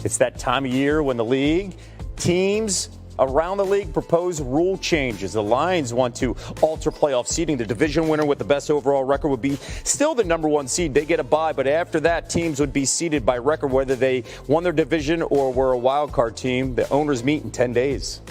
It's that time of year when the league, teams around the league propose rule changes. The Lions want to alter playoff seeding. The division winner with the best overall record would be still the number one seed. They get a bye, but after that, teams would be seeded by record, whether they won their division or were a wild card team. The owners meet in 10 days.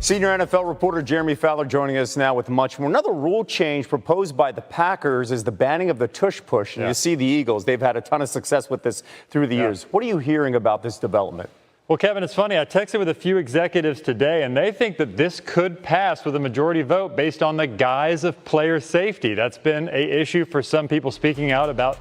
Senior NFL reporter Jeremy Fowler joining us now with much more. Another rule change proposed by the Packers is the banning of the tush push. And you see the Eagles, they've had a ton of success with this through the years. What are you hearing about this development? Well, Kevin, it's funny. I texted with a few executives today, and they think that this could pass with a majority vote based on the guise of player safety. That's been an issue for some people speaking out about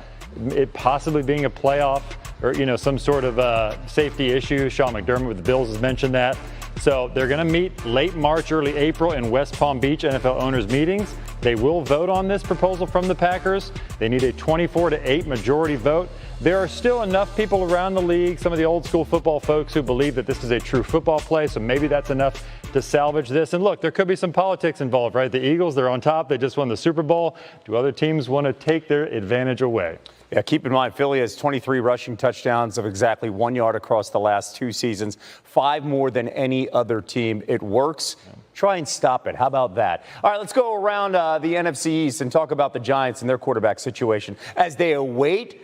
it possibly being a playoff or, some sort of safety issue. Sean McDermott with the Bills has mentioned that. So they're going to meet late March, early April in West Palm Beach NFL owners meetings. They will vote on this proposal from the Packers. They need a 24-8 majority vote. There are still enough people around the league, some of the old school football folks who believe that this is a true football play, so maybe that's enough to salvage this. And look, there could be some politics involved, right? The Eagles, they're on top. They just won the Super Bowl. Do other teams want to take their advantage away? Yeah, keep in mind, Philly has 23 rushing touchdowns of exactly 1 yard across the last 2 seasons, 5 more than any other team. It works. Try and stop it. How about that? All right, let's go around the NFC East and talk about the Giants and their quarterback situation as they await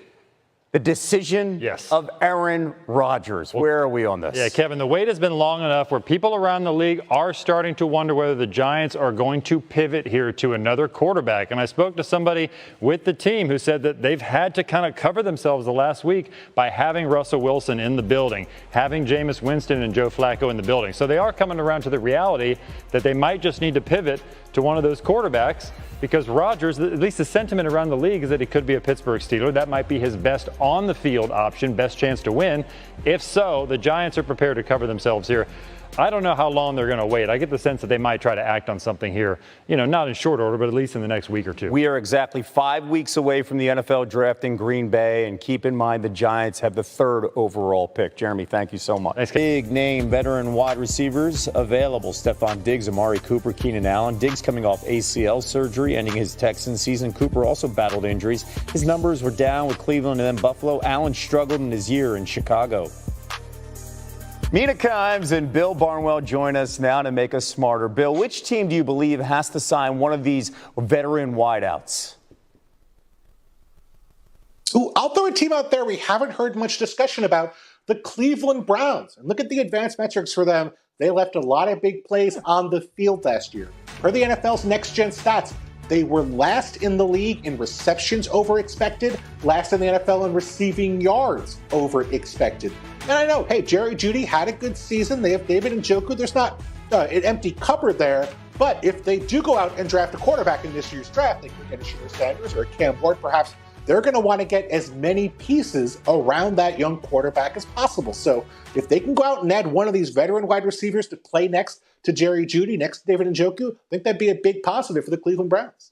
the decision of Aaron Rodgers. Where are we on this? Yeah, Kevin, the wait has been long enough where people around the league are starting to wonder whether the Giants are going to pivot here to another quarterback. And I spoke to somebody with the team who said that they've had to kind of cover themselves the last week by having Russell Wilson in the building, having Jameis Winston and Joe Flacco in the building. So they are coming around to the reality that they might just need to pivot to one of those quarterbacks, because Rodgers, at least the sentiment around the league is that he could be a Pittsburgh Steeler. That might be his best on-the-field option, best chance to win. If so, the Giants are prepared to cover themselves here. I don't know how long they're going to wait. I get the sense that they might try to act on something here, not in short order, but at least in the next week or two. We are exactly 5 weeks away from the NFL draft in Green Bay, and keep in mind the Giants have the 3rd overall pick. Jeremy, thank you so much. Big name veteran wide receivers available. Stefon Diggs, Amari Cooper, Keenan Allen. Diggs coming off ACL surgery, ending his Texans season. Cooper also battled injuries. His numbers were down with Cleveland and then Buffalo. Allen struggled in his year in Chicago. Mina Kimes and Bill Barnwell join us now to make us smarter. Bill, which team do you believe has to sign one of these veteran wideouts? Ooh, I'll throw a team out there we haven't heard much discussion about, the Cleveland Browns. And look at the advanced metrics for them. They left a lot of big plays on the field last year. Per the NFL's next-gen stats, they were last in the league in receptions over expected, last in the NFL in receiving yards over expected. And I know, hey, Jerry Jeudy had a good season. They have David Njoku. There's not an empty cupboard there. But if they do go out and draft a quarterback in this year's draft, they could get a Shedeur Sanders or a Cam Ward perhaps. They're going to want to get as many pieces around that young quarterback as possible. So if they can go out and add one of these veteran wide receivers to play next to Jerry Jeudy, next to David Njoku, I think that'd be a big positive for the Cleveland Browns.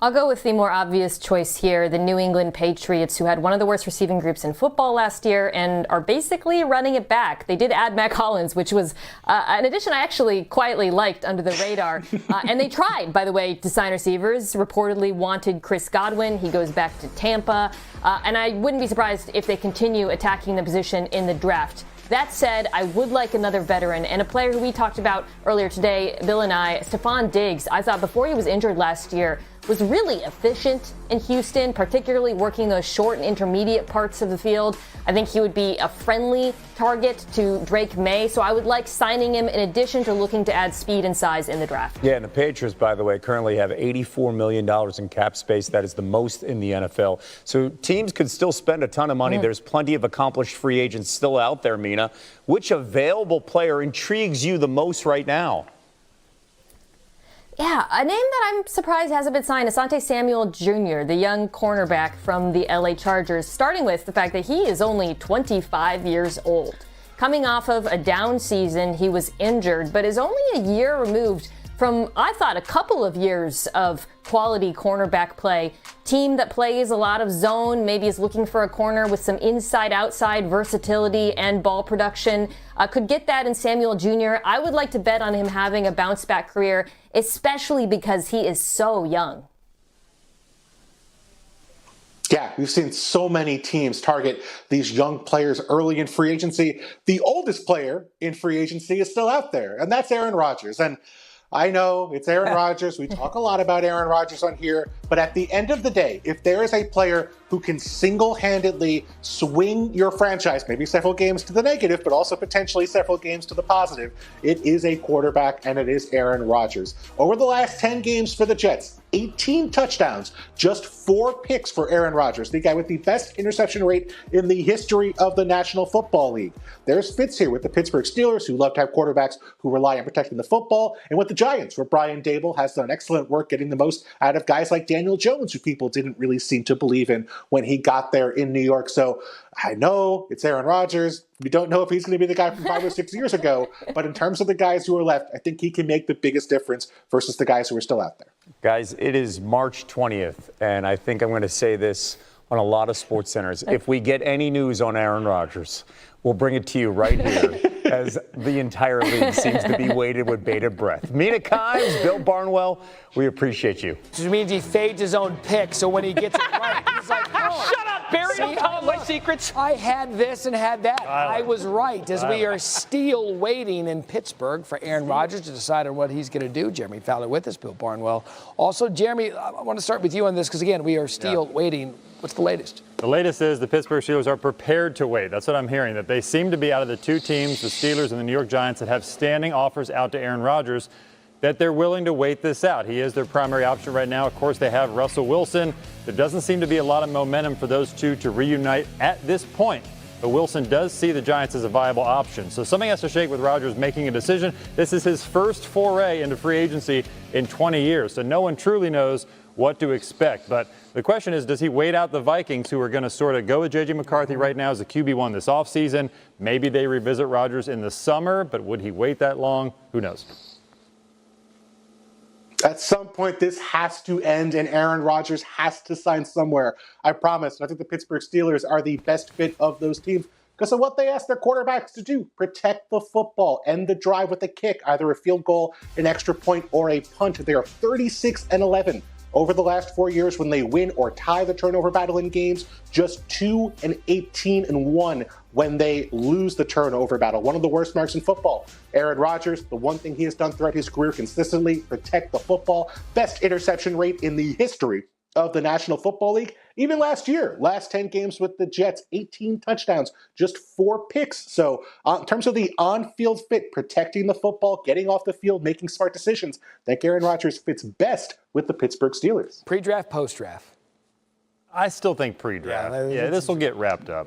I'll go with the more obvious choice here, the New England Patriots, who had one of the worst receiving groups in football last year and are basically running it back. They did add Mac Hollins, which was an addition I actually quietly liked under the radar. And they tried, by the way, to sign receivers, reportedly wanted Chris Godwin. He goes back to Tampa. And I wouldn't be surprised if they continue attacking the position in the draft. That said, I would like another veteran and a player who we talked about earlier today, Bill and I, Stefon Diggs. I thought before he was injured last year, was really efficient in Houston, particularly working those short and intermediate parts of the field. I think he would be a friendly target to Drake May, so I would like signing him in addition to looking to add speed and size in the draft. Yeah, and the Patriots, by the way, currently have $84 million in cap space. That is the most in the NFL. So teams could still spend a ton of money. There's plenty of accomplished free agents still out there, Mina. Which available player intrigues you the most right now? Yeah, a name that I'm surprised hasn't been signed, Asante Samuel Jr., the young cornerback from the LA Chargers, starting with the fact that he is only 25 years old. Coming off of a down season, he was injured, but is only a year removed from, I thought, a couple of years of quality cornerback play. Team that plays a lot of zone, maybe is looking for a corner with some inside-outside versatility and ball production. Could get that in Samuel Jr. I would like to bet on him having a bounce-back career, especially because he is so young. Yeah, we've seen so many teams target these young players early in free agency. The oldest player in free agency is still out there, and that's Aaron Rodgers. And I know it's Aaron Rodgers. We talk a lot about Aaron Rodgers on here, but at the end of the day, if there is a player who can single-handedly swing your franchise, maybe several games to the negative, but also potentially several games to the positive, it is a quarterback, and it is Aaron Rodgers. Over the last 10 games for the Jets, 18 touchdowns, just 4 picks for Aaron Rodgers, the guy with the best interception rate in the history of the National Football League. There's fits here with the Pittsburgh Steelers, who love to have quarterbacks who rely on protecting the football, and with the Giants, where Brian Dable has done excellent work getting the most out of guys like Daniel Jones, who people didn't really seem to believe in when he got there in New York. So I know it's Aaron Rodgers. We don't know if he's going to be the guy from 5 or 6 years ago, but in terms of the guys who are left, I think he can make the biggest difference versus the guys who are still out there. Guys, it is March 20th, and I think I'm going to say this on a lot of sports centers. If we get any news on Aaron Rodgers, we'll bring it to you right here as the entire league seems to be waiting with bated breath. Mina Kimes, Bill Barnwell, we appreciate you. Which means he fades his own pick, so when he gets it right, he's like, oh, shut up, Barry, don't tell my secrets. I had this and had that. I was right, as we are still waiting in Pittsburgh for Aaron Rodgers to decide on what he's going to do. Jeremy Fowler with us, Bill Barnwell. Also, Jeremy, I want to start with you on this because, again, we are still waiting. What's the latest? The latest is the Pittsburgh Steelers are prepared to wait. That's what I'm hearing, that they seem to be out of the two teams, the Steelers and the New York Giants, that have standing offers out to Aaron Rodgers, that they're willing to wait this out. He is their primary option right now. Of course, they have Russell Wilson. There doesn't seem to be a lot of momentum for those two to reunite at this point. But Wilson does see the Giants as a viable option. So something has to shake with Rodgers making a decision. This is his first foray into free agency in 20 years. So no one truly knows what to expect. But the question is, does he wait out the Vikings, who are going to sort of go with J.J. McCarthy right now as a QB1 this offseason? Maybe they revisit Rodgers in the summer, but would he wait that long? Who knows? At some point, this has to end, and Aaron Rodgers has to sign somewhere. I promise. I think the Pittsburgh Steelers are the best fit of those teams because of what they ask their quarterbacks to do. Protect the football, end the drive with a kick, either a field goal, an extra point, or a punt. They are 36-11 over the last 4 years when they win or tie the turnover battle in games, just 2-18-1 when they lose the turnover battle. One of the worst marks in football. Aaron Rodgers, the one thing he has done throughout his career consistently, protect the football. Best interception rate in the history of the National Football League. Even last year, last 10 games with the Jets, 18 touchdowns, just 4 picks. So in terms of the on-field fit, protecting the football, getting off the field, making smart decisions, I think Aaron Rodgers fits best with the Pittsburgh Steelers. Pre-draft, post-draft? I still think pre-draft. Yeah, this will get wrapped up.